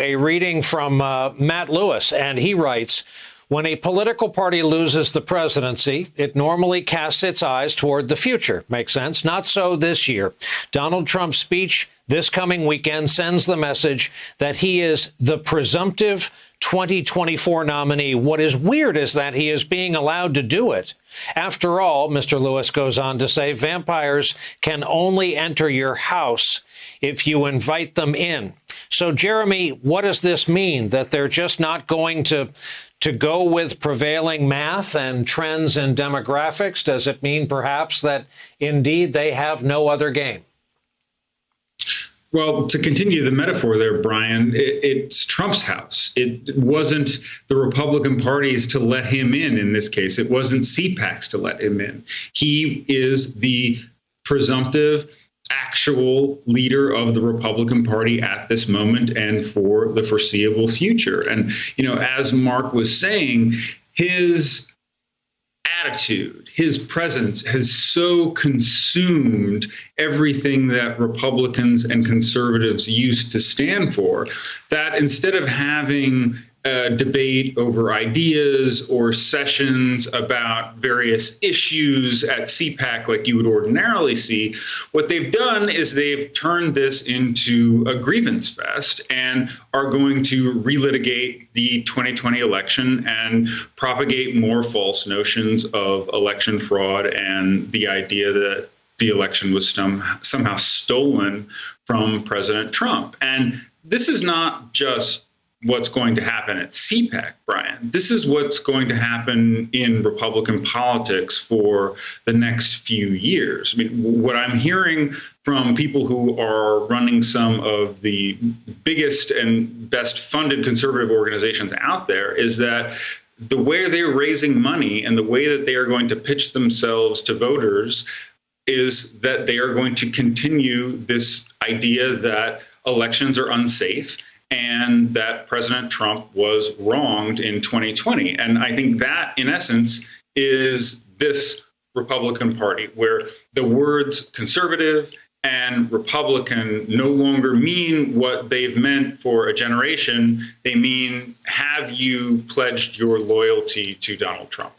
a reading from Matt Lewis, and he writes, when a political party loses the presidency, it normally casts its eyes toward the future. Makes sense? Not so this year. Donald Trump's speech this coming weekend sends the message that he is the presumptive 2024 nominee. What is weird is that he is being allowed to do it. After all, Mr. Lewis goes on to say, vampires can only enter your house if you invite them in. So, Jeremy, what does this mean? That they're just not going to go with prevailing math and trends and demographics? Does it mean perhaps that indeed they have no other game? Well, to continue the metaphor there, Brian, it's Trump's house. It wasn't the Republican parties to let him in this case. It wasn't CPACs to let him in. He is the presumptive actual leader of the Republican Party at this moment and for the foreseeable future. And, you know, as Mark was saying, his attitude, his presence has so consumed everything that Republicans and conservatives used to stand for that instead of having a debate over ideas or sessions about various issues at CPAC like you would ordinarily see, what they've done is they've turned this into a grievance fest and are going to relitigate the 2020 election and propagate more false notions of election fraud and the idea that the election was somehow stolen from President Trump. And this is not just what's going to happen at CPAC, Brian. This is what's going to happen in Republican politics for the next few years. I mean, what I'm hearing from people who are running some of the biggest and best funded conservative organizations out there is that the way they're raising money and the way that they are going to pitch themselves to voters is that they are going to continue this idea that elections are unsafe and that President Trump was wronged in 2020. And I think that, in essence, is this Republican Party, where the words conservative and Republican no longer mean what they've meant for a generation. They mean, have you pledged your loyalty to Donald Trump?